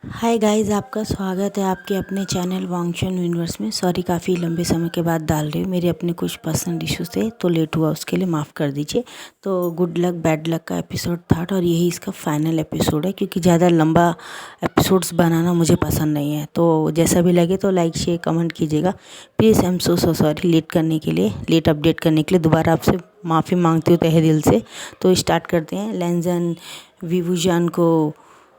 Hi guys, आपका स्वागत है आपके अपने चैनल वांगचुन यूनिवर्स में। सॉरी, काफ़ी लंबे समय के बाद डाल रही हूँ। मेरे अपने कुछ पर्सनल इश्यूज थे तो लेट हुआ, उसके लिए माफ़ कर दीजिए। तो गुड लक बैड लक का एपिसोड था और यही इसका फाइनल एपिसोड है, क्योंकि ज़्यादा लंबा एपिसोड्स बनाना मुझे पसंद नहीं है। तो जैसा भी लगे तो लाइक शेयर कमेंट कीजिएगा please. I am so sorry late करने के लिए, लेट अपडेट करने के लिए दोबारा आपसे माफ़ी मांगती हूँ तहे दिल से। तो स्टार्ट करते हैं। लेंजन वीवूजान को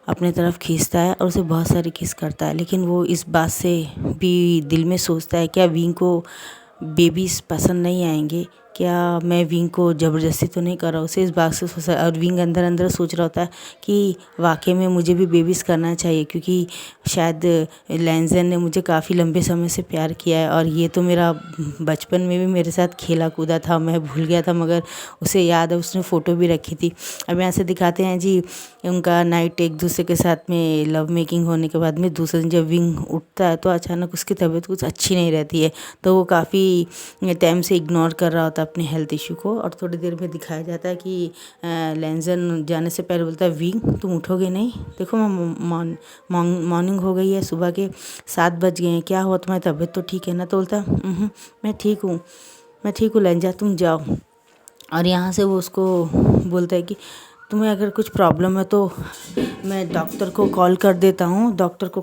अपने तरफ खींचता है और उसे बहुत सारी किस करता है, लेकिन वो इस बात से भी दिल में सोचता है क्या विंग को बेबीज़ पसंद नहीं आएंगे, क्या मैं विंग को ज़बरदस्ती तो नहीं कर रहा। उसे इस बात से सोचा और विंग अंदर अंदर सोच रहा होता है कि वाकई में मुझे भी बेबीज़ करना चाहिए, क्योंकि शायद लैंजन ने मुझे काफ़ी लंबे समय से प्यार किया है और ये तो मेरा बचपन में भी मेरे साथ खेला कूदा था, मैं भूल गया था, मगर उसे याद है, उसने फ़ोटो भी रखी थी। अब यहाँ से दिखाते हैं जी उनका नाइट एक दूसरे के साथ में लव मेकिंग होने के बाद में दूसरे दिन जब विंग उठता है तो अचानक उसकी तबीयत कुछ अच्छी नहीं रहती है। तो वो काफ़ी टाइम से इग्नोर कर रहा होता है अपने हेल्थ इशू को। और थोड़ी देर में दिखाया जाता है कि लेंजन जाने से पहले बोलता है विंग तुम उठोगे नहीं, देखो मैं मॉर्निंग हो गई है, सुबह के 7 बज गए हैं, क्या हुआ तुम्हारी तबीयत तो ठीक है ना। तो बोलता है मैं ठीक हूँ, मैं ठीक हूँ लेंजा, तुम जाओ। और यहाँ से वो उसको बोलता है कि तुम्हें अगर कुछ प्रॉब्लम है तो मैं डॉक्टर को कॉल कर देता हूँ, डॉक्टर को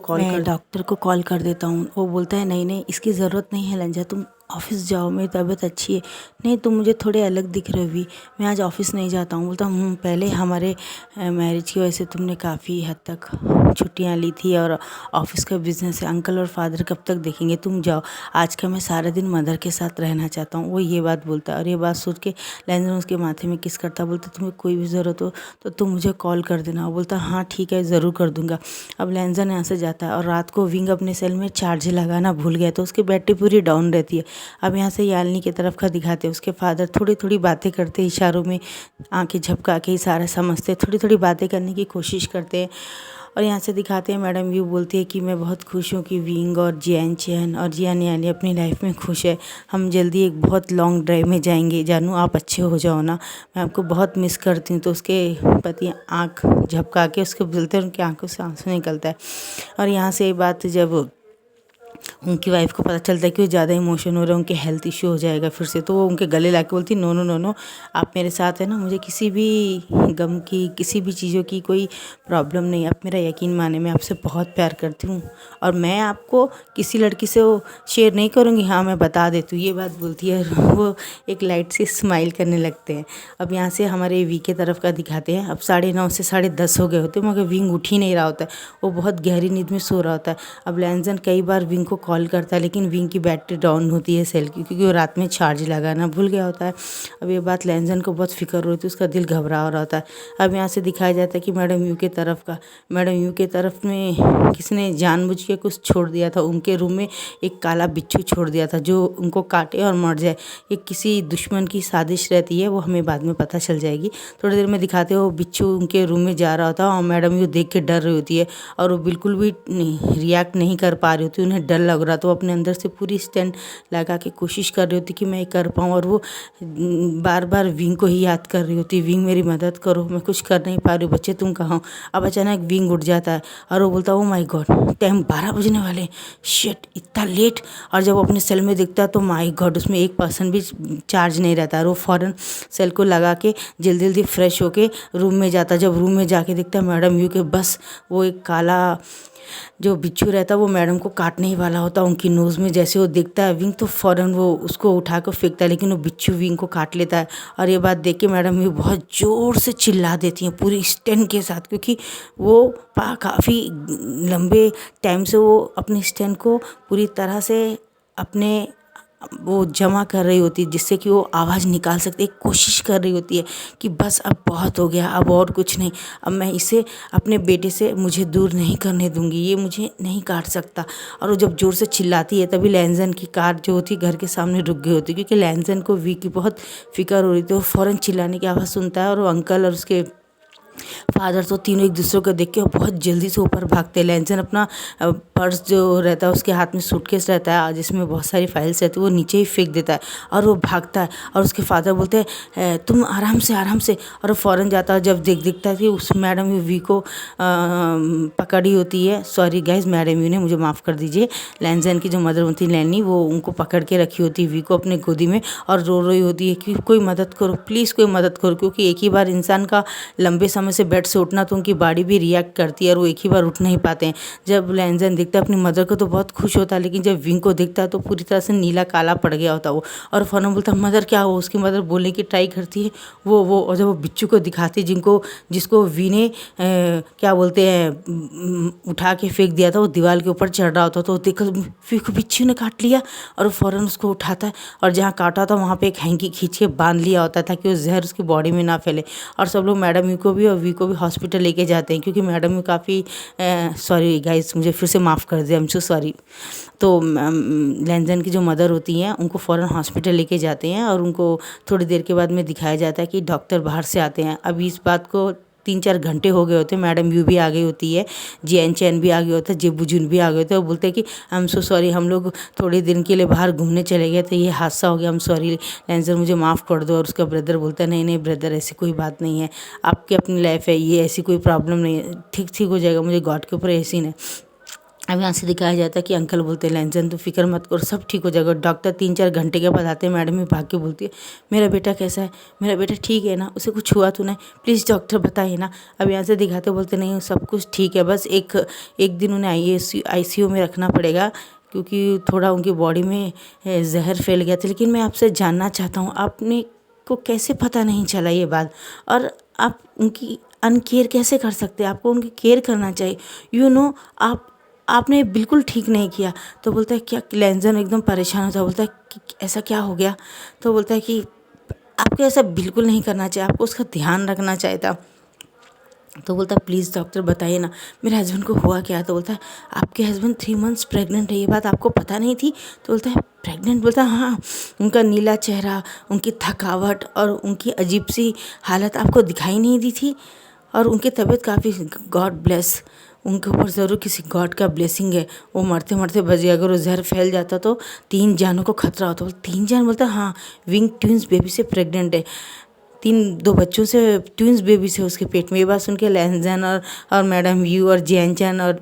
कॉल कर देता हूँ। वो बोलता है नहीं नहीं, इसकी ज़रूरत नहीं है लंजा, तुम ऑफिस जाओ, मेरी तबीयत अच्छी है। नहीं, तुम मुझे थोड़े अलग दिख रहे हो भी, मैं आज ऑफिस नहीं जाता हूँ। बोलता हूँ पहले हमारे मैरिज की वजह से तुमने काफ़ी हद तक छुट्टियाँ ली थी और ऑफिस का बिजनेस है, अंकल और फादर कब तक देखेंगे, तुम जाओ, आज का मैं सारा दिन मदर के साथ रहना चाहता हूँ। वो ये बात बोलता है और ये बात सोच के लैंजन उसके माथे में किस करता, बोलता तुम्हें कोई भी ज़रूरत हो तो तुम मुझे कॉल कर देना। वो बोलता हाँ ठीक है, ज़रूर कर दूंगा। अब लैंजन यहाँ से जाता है और रात को विंग अपने सेल में चार्ज लगाना भूल गया तो उसकी बैटरी पूरी डाउन रहती है। अब यहाँ से याल्नी की तरफ का दिखाते हैं, उसके फादर थोड़ी थोड़ी बातें करते, इशारों में आंखें झपका के इशारा समझते, थोड़ी थोड़ी बातें करने की कोशिश करते हैं। और यहाँ से दिखाते हैं मैडम व्यू बोलती है कि मैं बहुत खुश हूँ कि विंग और जियान चैन और जियान यानी अपनी लाइफ में खुश है। हम जल्दी एक बहुत लॉन्ग ड्राइव में जाएंगे, जानू आप अच्छे हो जाओ ना, मैं आपको बहुत मिस करती हूँ। तो उसके पति आँख झपका के उसके बोलते हैं, उनकी आंखों से आंसू निकलता है। और यहाँ से ये बात जब उनकी वाइफ को पता चलता है कि वो ज़्यादा इमोशन हो रहा है, उनके हेल्थ इशू हो जाएगा फिर से, तो वो उनके गले ला के बोलती नो नो नो नो, आप मेरे साथ है ना, मुझे किसी भी गम की किसी भी चीज़ों की कोई प्रॉब्लम नहीं, आप मेरा यकीन माने, मैं आपसे बहुत प्यार करती हूँ और मैं आपको किसी लड़की से वो शेयर नहीं करूँगी, हाँ मैं बता देती हूँ, ये बात बोलती है। और वो एक लाइट सी स्माइल करने लगते हैं। अब यहाँ से हमारे वी के तरफ का दिखाते हैं। अब 9:30 से 10:30 हो गए होते मगर विंग उठ ही नहीं रहा होता है, वो बहुत गहरी नींद में सो रहा होता है। अब लैंजन कई बार विंग को कॉल करता है लेकिन विंग की बैटरी डाउन होती है सेल की, क्योंकि वो रात में चार्ज लगाना भूल गया होता है। अब ये बात लैंजन को बहुत फिक्र होती है, उसका दिल घबरा रहा होता है। अब यहाँ से दिखाया जाता है कि मैडम यू के तरफ का, मैडम यू के तरफ में किसने जानबूझ के कुछ छोड़ दिया था, उनके रूम में एक काला बिच्छू छोड़ दिया था जो उनको काटे और मर जाए। ये किसी दुश्मन की साजिश रहती है, वो हमें बाद में पता चल जाएगी। थोड़ी देर में दिखाते हो बिच्छू उनके रूम में जा रहा होता है और मैडम यू देख के डर रही होती है और वो बिल्कुल भी रिएक्ट नहीं कर पा रही होती, उन्हें डर लग रहा, तो अपने अंदर से पूरी स्टैंड लगा के कोशिश कर रही होती कि मैं कर पाऊँ। और वो बार बार विंग को ही याद कर रही होती, विंग मेरी मदद करो, मैं कुछ कर नहीं पा रही हूँ, बच्चे तुम कहाँ हो। अब अचानक विंग उठ जाता है और वो बोलता है ओ माय गॉड, टाइम 12 बजने वाले, शिट इतना लेट। और जब वो अपने सेल में दिखता है तो माय गॉड उसमें 1% भी चार्ज नहीं रहता है। वो फ़ौरन सेल को लगा के जल्दी जल्दी फ्रेश होके रूम में जाता है। जब रूम में जाके दिखता है मैडम यू के बस वो एक काला जो बिच्छू रहता है वो मैडम को काटने ही वाला होता है उनकी नोज़ में। जैसे वो देखता है विंग तो फ़ौरन वो उसको उठा कर फेंकता है, लेकिन वो बिच्छू विंग को काट लेता है। और ये बात देख के मैडम भी बहुत ज़ोर से चिल्ला देती हैं पूरी स्टैंड के साथ, क्योंकि वो काफ़ी लंबे टाइम से वो अपनी स्टैंड को पूरी तरह से अपने वो जमा कर रही होती है, जिससे कि वो आवाज़ निकाल सकती है, कोशिश कर रही होती है कि बस अब बहुत हो गया, अब और कुछ नहीं, अब मैं इसे अपने बेटे से मुझे दूर नहीं करने दूंगी, ये मुझे नहीं काट सकता। और वो जब ज़ोर से चिल्लाती है तभी लैंजन की कार जो होती घर के सामने रुक गई होती, क्योंकि लैंजन को वी की बहुत फिक्र हो रही थी। वो फ़ौरन चिल्लाने की आवाज़ सुनता है और वो अंकल और उसके फादर तो तीनों एक दूसरे को देख के बहुत जल्दी से ऊपर भागते हैं। लैंसन अपना पर्स जो रहता है उसके हाथ में सूटकेस रहता है जिसमें बहुत सारी फाइल्स रहती है, वो नीचे ही फेंक देता है और वो भागता है। और उसके फादर बोलते हैं तुम आराम से आराम से, और वो फ़ौरन जाता है। जब दिखता है कि उस मैडम वी को पकड़ी होती है, सॉरी गाइज मैडम यू ने, मुझे माफ़ कर दीजिए, लैंसन की जो मदर होती है लैनी, वो उनको पकड़ के रखी होती है वी को अपने गोदी में और रो रही होती है कि कोई मदद करो प्लीज़, कोई मदद करो। क्योंकि एक ही बार इंसान का लंबे समय से बेड से उठना तो उनकी बॉडी भी रिएक्ट करती है और वो एक ही बार उठ नहीं पाते हैं। जब लैंसन दिखता है अपनी मदर को तो बहुत खुश होता है, लेकिन जब विंग को दिखता है तो पूरी तरह से नीला काला पड़ गया होता वो। और फौरन बोलता है मदर क्या हो, उसकी मदर बोलने की ट्राई करती है वो और जब वो बिच्छू को दिखाती जिसको वी ने क्या बोलते हैं उठा के फेंक दिया था, वो दीवार के ऊपर चढ़ रहा होता तो देखो वी को बिच्छू ने काट लिया और वो फ़ौरन उसको उठाता है और जहाँ काटा था वहाँ पे एक हैंकी खींच के बांध लिया होता है ताकि वो जहर उसकी बॉडी में ना फैले। और सब लोग मैडम यू को भी और वी को भी हॉस्पिटल लेके जाते हैं क्योंकि मैडम यू काफ़ी सॉरी गाइस, मुझे फिर से माफ़ कर दिया, आई एम सो सॉरी। तो लैंसन की जो मदर होती हैं उनको फ़ौरन हॉस्पिटल लेके जाते हैं और उनको थोड़ी देर के बाद में दिखाया जाता है कि डॉक्टर बाहर से आते हैं। अभी इस बात को 3-4 घंटे हो गए होते, मैडम यू भी आ गई होती है, जियान चैन भी आ गया होता है, जेबुजुन भी आ गए होते हैं। वो बोलते हैं कि आई एम सो सॉरी, हम लोग थोड़े दिन के लिए बाहर घूमने चले गए थे, ये हादसा हो गया, आई एम सॉरी लैंसन, मुझे माफ़ कर दो। और उसका ब्रदर बोलता है नहीं नहीं ब्रदर, ऐसी कोई बात नहीं है, आपकी अपनी लाइफ है, ये ऐसी कोई प्रॉब्लम नहीं है, ठीक हो जाएगा, मुझे गॉड के ऊपर यकीन है। अब यहाँ से दिखाया जाता है कि अंकल बोलते हैं लैंसन तो फिक्र मत करो, सब ठीक हो जाएगा। डॉक्टर 3-4 घंटे के बाद आते हैं, मैडम भी भाग के बोलती है मेरा बेटा कैसा है, मेरा बेटा ठीक है ना, उसे कुछ हुआ तो नहीं, प्लीज़ डॉक्टर बताइए ना। अब यहाँ से दिखाते बोलते नहीं सब कुछ ठीक है, बस एक दिन उन्हें ICU में रखना पड़ेगा क्योंकि थोड़ा उनकी बॉडी में जहर फैल गया था। लेकिन मैं आपसे जानना चाहता हूँ आपने को कैसे पता नहीं चला ये बात, और आप उनकी अनकेयर कैसे कर सकते हैं, आपको उनकी केयर करना चाहिए, आपने बिल्कुल ठीक नहीं किया। तो बोलता है क्या, लैंसन एकदम परेशान होता है, बोलता है कि ऐसा क्या हो गया। तो बोलता है कि आपको ऐसा बिल्कुल नहीं करना चाहिए, आपको उसका ध्यान रखना चाहिए था। तो बोलता है प्लीज़ डॉक्टर बताइए ना मेरे हस्बैंड को हुआ क्या। तो बोलता है आपके हस्बैंड 3 मंथ्स प्रेग्नेंट है, ये बात आपको पता नहीं थी। तो बोलता है प्रेग्नेंट, बोलता है हाँ, उनका नीला चेहरा, उनकी थकावट और उनकी अजीब सी हालत आपको दिखाई नहीं दी थी, और उनकी तबीयत काफ़ी, गॉड ब्लेस, उनके ऊपर ज़रूर किसी गॉड का ब्लेसिंग है, वो मरते मरते बच गया। अगर वो जहर फैल जाता तो 3 जानों को खतरा होता। 3 जान, बोलता हाँ, विंग ट्विंस बेबी से प्रेग्नेंट है, 2 बच्चों से, ट्विंस बेबी से उसके पेट में। ये बात सुन के लैंसन और मैडम यू और जियानचैन और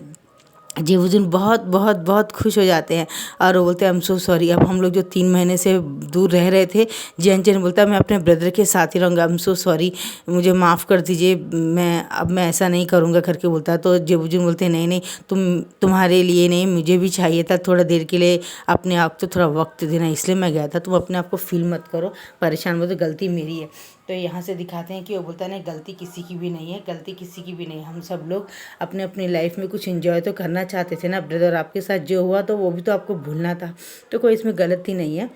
जेबुजुन बहुत बहुत बहुत खुश हो जाते हैं और वो बोलते हैं आई एम सो सॉरी। अब हम लोग जो 3 महीने से दूर रह रहे थे, जियानचैन बोलता है मैं अपने ब्रदर के साथ ही रहूँगा, आई एम सो सॉरी, मुझे माफ़ कर दीजिए, मैं ऐसा नहीं करूँगा करके बोलता है। तो जेबुजुन बोलते हैं नहीं नहीं, तुम्हारे लिए नहीं, मुझे भी चाहिए था थोड़ा देर के लिए अपने आप को थोड़ा वक्त देना, इसलिए मैं गया था, तुम अपने आप को फील मत करो परेशान, वो तो गलती मेरी है। तो यहाँ से दिखाते हैं कि वो बोलता है नहीं गलती किसी की भी नहीं है, गलती किसी की भी नहीं है, हम सब लोग अपने अपनी लाइफ में कुछ एंजॉय तो करना चाहते थे ना ब्रदर, आपके साथ जो हुआ तो वो भी तो आपको भूलना था, तो कोई इसमें गलती नहीं है,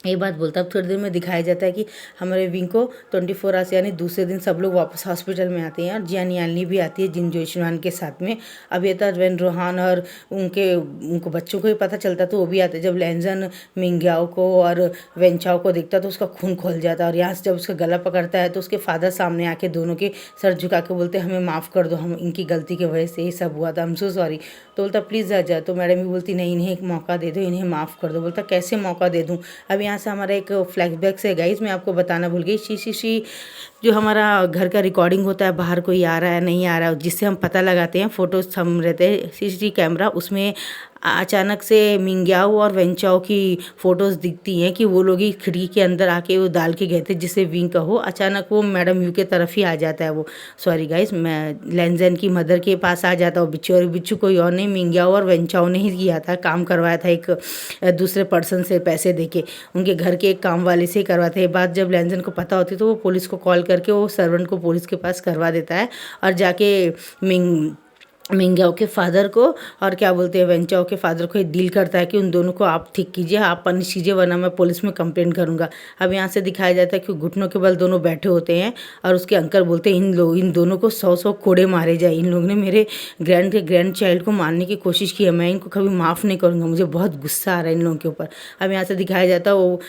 ये बात बोलता है। अब थोड़ी देर में दिखाया जाता है कि हमारे विंग को 24 आवर्स यानी दूसरे दिन सब लोग वापस हॉस्पिटल में आते हैं और जियान यानी भी आती है जिन जोशवान के साथ में। अब ये था वेन रोहान और उनको बच्चों को ही पता चलता तो वो भी आते। जब लैंसन मिंग्याओ को और वेंचाओ को देखता तो उसका खून खोल जाता, और यहाँ से जब उसका गला पकड़ता है तो उसके फादर सामने आके दोनों के सर झुका के बोलते हमें माफ़ कर दो, हम इनकी गलती की वजह से ये सब हुआ था, हम सो सॉरी। तो बोलता प्लीज़ आ जा। तो मैडम भी बोलती नहीं, इन्हें एक मौका दे दो, इन्हें माफ़ कर दो। बोलता कैसे मौका दे दूँ। अब यहाँ से हमारा एक फ्लैशबैक से गाइस मैं आपको बताना भूल गई, शी जो हमारा घर का रिकॉर्डिंग होता है, बाहर कोई आ रहा है नहीं आ रहा है, जिससे हम पता लगाते हैं, फोटोज हम रहते हैं CCTV कैमरा, उसमें अचानक से मिंग्याओ और वेंचाओ की फ़ोटोज़ दिखती हैं कि वो लोग ही खिड़की के अंदर आके वो डाल के गए थे जिससे विंग का हो। अचानक वो मैडम यू के तरफ ही आ जाता है, वो सॉरी गाइस, मैं लैंसन की मदर के पास आ जाता हूँ बिच्छू, और बिच्छू कोई और नहीं, मिंग्याओ और वेंचाओ ने ही किया था, काम करवाया था एक दूसरे पर्सन से पैसे देके, उनके घर के एक काम वाले से ही करवाया था। ये बात जब लैंसन को पता होती तो वो पुलिस को कॉल करके वो सर्वेंट को पुलिस के पास करवा देता है और जाके मिंग्याओ के फादर को और क्या बोलते हैं वेंचाओ के फादर को डील करता है कि उन दोनों को आप ठीक कीजिए, आप पनिश कीजिए, वरना मैं पुलिस में कंप्लेंट करूँगा। अब यहाँ से दिखाया जाता है कि घुटनों के बल दोनों बैठे होते हैं और उसके अंकल बोलते हैं इन दोनों को 100 कोड़े मारे जाए, इन लोगों ने मेरे ग्रैंड चाइल्ड को मारने की कोशिश की है, मैं इनको कभी माफ़ नहीं करूँगा, मुझे बहुत गुस्सा आ रहा है इन लोगों के ऊपर। अब यहाँ से दिखाया जाता है वो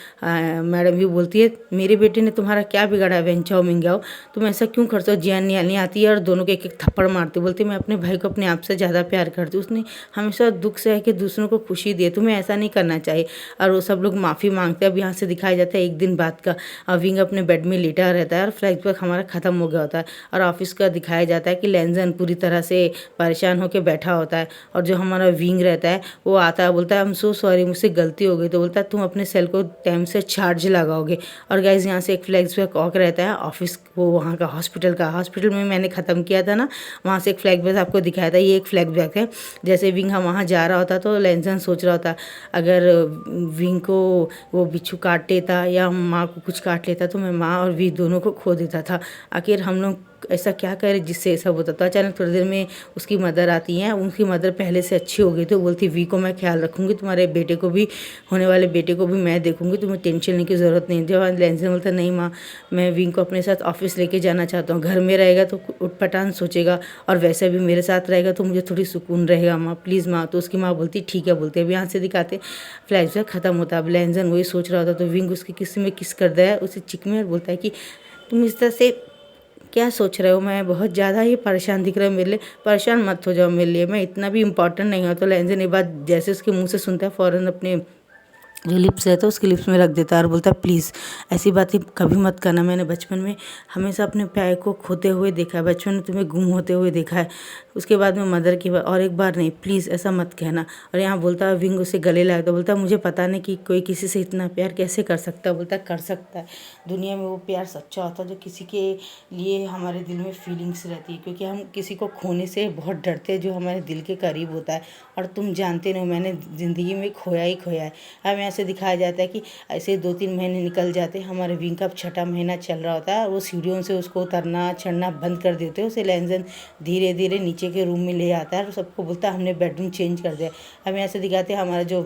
मैडम भी बोलती है मेरे बेटे ने तुम्हारा क्या बिगाड़ा है वेंचाओ मिंग्याओ, तुम ऐसा क्यों करते हो। जियान नहीं आती है और दोनों को एक एक थप्पड़ मारती, बोलती मैं अपने भाई को अपने आप से ज़्यादा प्यार करती हूँ, उसने हमेशा दुख से है कि दूसरों को खुशी दिए, तुम्हें ऐसा नहीं करना चाहिए। और वो सब लोग माफ़ी मांगते हैं। अब यहाँ से दिखाया जाता है एक दिन बाद का विंग अपने बेड में लेटा रहता है और फ्लैशबैक हमारा ख़त्म हो गया होता है और ऑफिस का दिखाया जाता है कि लैंजन पूरी तरह से परेशान होकर बैठा होता है और जो हमारा विंग रहता है वो आता है, बोलता है आई एम सो सॉरी, मुझसे गलती हो गई। तो बोलता है तुम अपने सेल को टाइम से चार्ज लगाओगे। और गाइज यहाँ से एक फ्लैशबैक ऑक रहता है ऑफिस वो वहाँ का हॉस्पिटल में मैंने ख़त्म किया था ना, वहाँ से एक फ्लैशबैक आपको दिखाया था, ये एक फ्लैशबैक है। जैसे विंग हम वहाँ जा रहा होता तो लैंसन सोच रहा होता अगर विंग को वो बिच्छू काट लेता या माँ को कुछ काट लेता तो मैं माँ और वी दोनों को खो देता था। आखिर हम लोग ऐसा क्या करें जिससे ऐसा होता। तो अचानक थोड़ी देर में उसकी मदर आती हैं, उनकी मदर पहले से अच्छी हो गई तो बोलती वी को मैं ख्याल रखूँगी, तुम्हारे बेटे को भी होने वाले बेटे को भी मैं देखूँगी, तुम्हें टेंशन लेने की ज़रूरत नहीं। जब लैंसन बोलता नहीं माँ मैं विंग को अपने साथ ऑफिस लेके जाना चाहता हूँ, घर में रहेगा तो उठपटांग सोचेगा और वैसे भी मेरे साथ रहेगा तो मुझे थोड़ी सुकून रहेगा माँ, प्लीज़ माँ। तो उसकी माँ बोलती ठीक है बोलते। अब यहाँ से दिखाते फ्लैशबैक ख़त्म होता है। अब लैंसन वही सोच रहा होता तो विंग उसकी किसी में किस कर दिया है उसे चिक में और बोलता है कि तुम इस तरह से क्या सोच रहे हो, मैं बहुत ज़्यादा ही परेशान दिख रहा हूँ मेरे लिए, परेशान मत हो जाओ मेरे लिए, मैं इतना भी इम्पॉर्टेंट नहीं हूँ। तो लैंसन ये बात जैसे उसके मुंह से सुनता है फ़ौरन अपने जो लिप्स है तो उसके लिप्स में रख देता है और बोलता है प्लीज़ ऐसी बातें कभी मत करना, मैंने बचपन में हमेशा अपने प्यार को खोते हुए देखा है, बचपन में तुम्हें गुम होते हुए देखा है, उसके बाद में मदर की बात और एक बार नहीं, प्लीज़ ऐसा मत कहना। और यहाँ बोलता है विंग उसे गले लगा तो बोलता है मुझे पता नहीं कि कोई किसी से इतना प्यार कैसे कर सकता है। बोलता है कर सकता है, दुनिया में वो प्यार सच्चा होता है जो किसी के लिए हमारे दिल में फीलिंग्स रहती है, क्योंकि हम किसी को खोने से बहुत डरते हैं जो हमारे दिल के करीब होता है। और तुम जानते नहीं मैंने ज़िंदगी में खोया ही खोया है। अब ऐसे दिखाया जाता है कि ऐसे 2-3 महीने निकल जाते हैं, हमारे विंग का 6ठा महीना चल रहा होता है, वो सीढ़ियों से उसको उतरना चढ़ना बंद कर देते हैं। उसे लैंसन धीरे धीरे नीचे के रूम में ले आता है और सबको बोलता है हमने बेडरूम चेंज कर दिया। अब ऐसे दिखाते हैं हमारा जो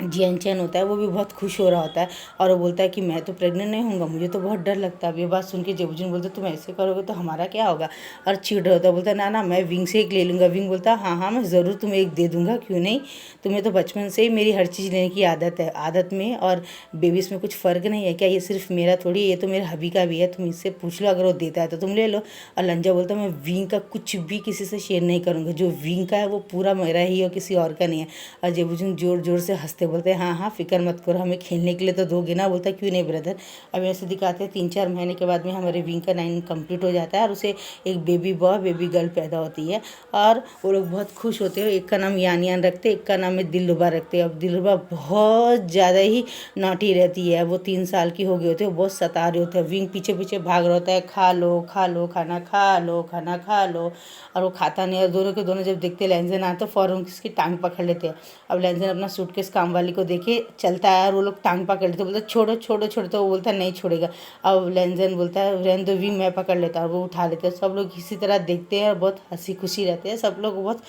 जियान चैन होता है वो भी बहुत खुश हो रहा होता है और वो बोलता है कि मैं तो प्रेग्नेंट नहीं हूँगा, मुझे तो बहुत डर लगता है। अब ये बात सुन के जेबूजन बोलते तुम ऐसे करोगे तो हमारा क्या होगा, और चिढ़ रहा होता है, बोलता ना ना मैं विंग से एक ले लूँगा। विंग बोलता हाँ हाँ मैं ज़रूर तुम्हें एक दे दूँगा, क्यों नहीं, तुम्हें तो बचपन से ही मेरी हर चीज़ लेने की आदत है, आदत में और बेबीज़ में कुछ फ़र्क नहीं है क्या, ये सिर्फ मेरा थोड़ी, ये तो मेरे हबी का भी है, तुम इससे पूछ लो, अगर वो देता है तो तुम ले लो। और लंजा बोलता मैं विंग का कुछ भी किसी से शेयर नहीं करूँगा, जो विंग का है वो पूरा मेरा ही और किसी और का नहीं है। और जेबूजन ज़ोर ज़ोर से हंसते बोलते हैं हाँ हाँ फिक्र मत करो, हमें खेलने के लिए तो दोगे ना। बोलता क्यों नहीं ब्रदर। अब ऐसे दिखाते हैं 3-4 महीने के बाद में हमारे विंग का 9 कंप्लीट हो जाता है और उसे एक बेबी बॉय बेबी गर्ल पैदा होती है और वो लोग बहुत खुश होते हैं। एक का नाम यान रखते, एक का नाम है दिलरुबा रखते हैं। अब दिलरुबा बहुत ज़्यादा ही नॉटी रहती है, वो 3 साल की हो गई होती है, वो बहुत सता रहे होते हैं। विंग पीछे पीछे भाग रहा होता है, खा लो खाना खा लो खाना खा लो, और वो खाता नहीं है। दोनों के दोनों जब देखते लैंसन आए तो फ़ौरन उसकी टांग पकड़ लेते हैं। अब लैंसन अपना सूटकेस काम वाली को देखे चलता है और वो लोग टांग पकड़ लेते, बोलते छोड़ो छोड़ो छोड़ो, तो वो बोलता है नहीं छोड़ेगा। अब लैंसन बोलता है रहने दो विंग मैं पकड़ लेता है, और वो उठा लेते हैं। सब लोग इसी तरह देखते हैं और बहुत हंसी खुशी रहते हैं, सब लोग बहुत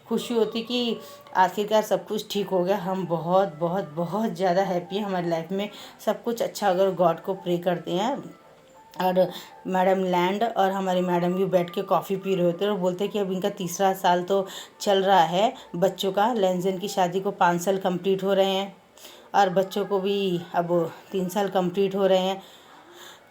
खुशी होती कि आखिरकार सब कुछ ठीक हो गया। हम बहुत बहुत बहुत ज़्यादा हैप्पी हैं, हमारी लाइफ में सब कुछ अच्छा अगर गॉड को प्रे करते हैं। और मैडम लैंड और हमारी मैडम भी बैठ के कॉफ़ी पी रहे होते हैं और बोलते हैं कि अब इनका 3रा साल तो चल रहा है बच्चों का, लैंसन की शादी को 5 साल कंप्लीट हो रहे हैं और बच्चों को भी अब 3 साल कंप्लीट हो रहे हैं,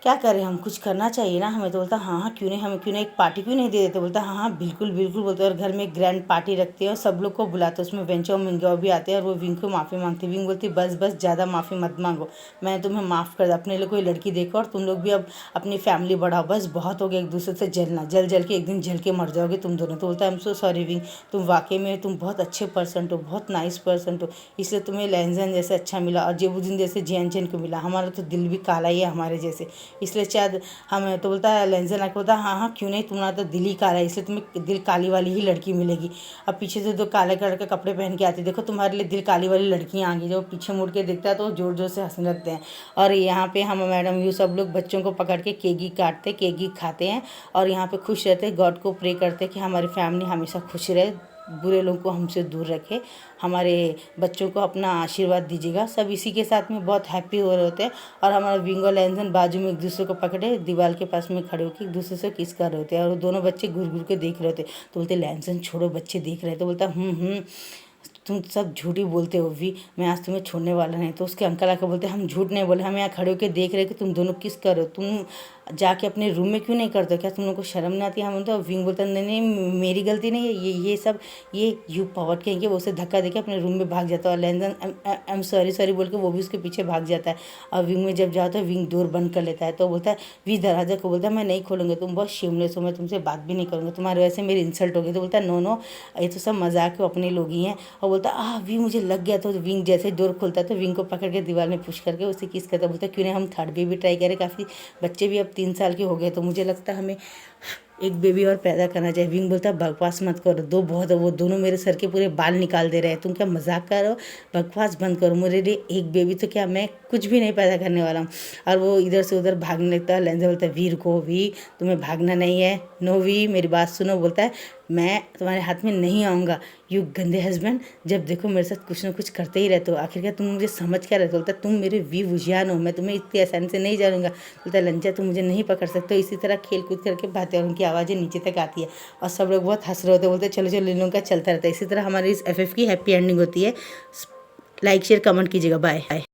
क्या करें हम, कुछ करना चाहिए ना हमें। तो बोलता हाँ हाँ क्यों नहीं, हमें क्यों नहीं एक पार्टी क्यों नहीं दे देते। बोलता हाँ हाँ बिल्कुल बिल्कुल बोलते हैं। और घर में एक ग्रैंड पार्टी रखते हैं और सब लोग को बुलाते हैं, उसमें वेंचाओ मिंग्याओ भी आते हैं और वो विंग को माफ़ी मांगती है। विंग बोलती बस बस ज़्यादा माफ़ी मत मांगो, मैं तुम्हें माफ़ कर दिया, अपने लिए कोई लड़की देखो और तुम लोग भी अब अपनी फैमिली बढ़ाओ, बस बहुत हो गया एक दूसरे से जलना, जल जल के एक दिन जल के मर जाओगे तुम दोनों। तो बोलता है आई एम सो सॉरी विंग, तुम वाकई में तुम बहुत अच्छे पर्सन हो, बहुत नाइस पर्सन हो, इसलिए तुम्हें लैंसन जैसे अच्छा मिला और जेबूजन जैसे जियान चैन को मिला, हमारा तो दिल भी काला ही है हमारे जैसे, इसलिए शायद हम, तो बोलता है लेंजन आके बोलता है हाँ हाँ क्यों नहीं, तुम्हारा तो दिल ही काला है इसलिए तुम्हें दिल काली वाली ही लड़की मिलेगी। अब पीछे से 2 काले कलर के कपड़े पहन के आती, देखो तुम्हारे लिए दिल काली वाली लड़कियाँ आ गई। जब पीछे मुड़ के देखता है तो जोर जोर से हंसने लगते हैं। और यहाँ पे हम मैडम यू सब लोग बच्चों को पकड़ के केक काटते, केक खाते हैं और यहाँ पे खुश रहते, गॉड को प्रे करते कि हमारी फैमिली हमेशा खुश रहे, बुरे लोगों को हमसे दूर रखे, हमारे बच्चों को अपना आशीर्वाद दीजिएगा। सब इसी के साथ में बहुत हैप्पी हो रहे होते हैं। और हमारा विंग और लेंसन बाजू में एक दूसरे को पकड़े दीवार के पास में खड़े होकर एक दूसरे से किस कर रहे होते हैं और दोनों बच्चे घूर घूर के देख रहे होते। तो बोलते लेंसन छोड़ो, बच्चे देख रहे हैं। तो बोलता तुम सब झूठ ही बोलते हो भी, मैं आज तुम्हें छोड़ने वाला नहीं। तो उसके अंकल आकर बोलते हम झूठ नहीं बोले, हम यहाँ खड़े होकर देख रहे कि तुम दोनों किस कर रहे हो, तुम जाके अपने रूम में क्यों नहीं करते, क्या तुम लोग को शर्म नहीं आती। हम बोलते विंग बोलता नहीं नहीं मेरी गलती नहीं है, ये सब ये यू पावर कहेंगे। वो उसे धक्का देके अपने रूम में भाग जाता है और लेंसन आई एम सॉरी बोल के वो भी उसके पीछे भाग जाता है। और विंग में जब जाता है विंग डोर बंद कर लेता है। तो बोलता है वी दरवाजा को बोलता है मैं नहीं खोलूँगा, तुम बहुत शेमलेस हो, मैं तुमसे बात भी नहीं करूँगा, तुम्हारे वजह से मेरी इंसल्ट होगी। तो बोलता है नो ये तो सब मजाक है, अपने लोग ही हैं। और बोलता वी मुझे लग गया। तो विंग जैसे ही डोर खोलता है तो विंग को पकड़ के दीवार में पुश करके उसे किस करता। बोलता क्यों नहीं हम थर्ड बेबी ट्राई करें, काफ़ी बच्चे भी अब 3 साल के हो गए तो मुझे लगता है हमें एक बेबी और पैदा करना चाहिए। विंग बोलता बकवास मत करो, 2 बहुत है, वो दोनों मेरे सर के पूरे बाल निकाल दे रहे हैं, तुम क्या मजाक कर रहे हो, बकवास बंद करो, मेरे लिए एक बेबी तो क्या मैं कुछ भी नहीं पैदा करने वाला हूँ। और वो इधर से उधर भागने लगता है। लेंजर बोलता है वीर को वी तुम्हें भागना नहीं है, नो वी मेरी बात सुनो। बोलता है मैं तुम्हारे हाथ में नहीं आऊँगा, यू गंदे हस्बैंड, जब देखो मेरे साथ कुछ ना कुछ करते ही रहते हो, आखिर क्या तुम मुझे समझ क्या रहते हो। बोलता तुम मेरे वी बुझियान हो, मैं तुम्हें इतनी आसानी से नहीं जानूंगा। बोलता लंचा तुम मुझे नहीं पकड़ सकते। इसी तरह खेल कूद करके बातें और उनकी आवाज़ें नीचे तक आती है और सब लोग बहुत हंस रहे होते। बोलते चलो चलो इन लोगों का चलता रहता है। इसी तरह हमारी इस FF की हैप्पी एंडिंग होती है। लाइक शेयर कमेंट कीजिएगा, बाय।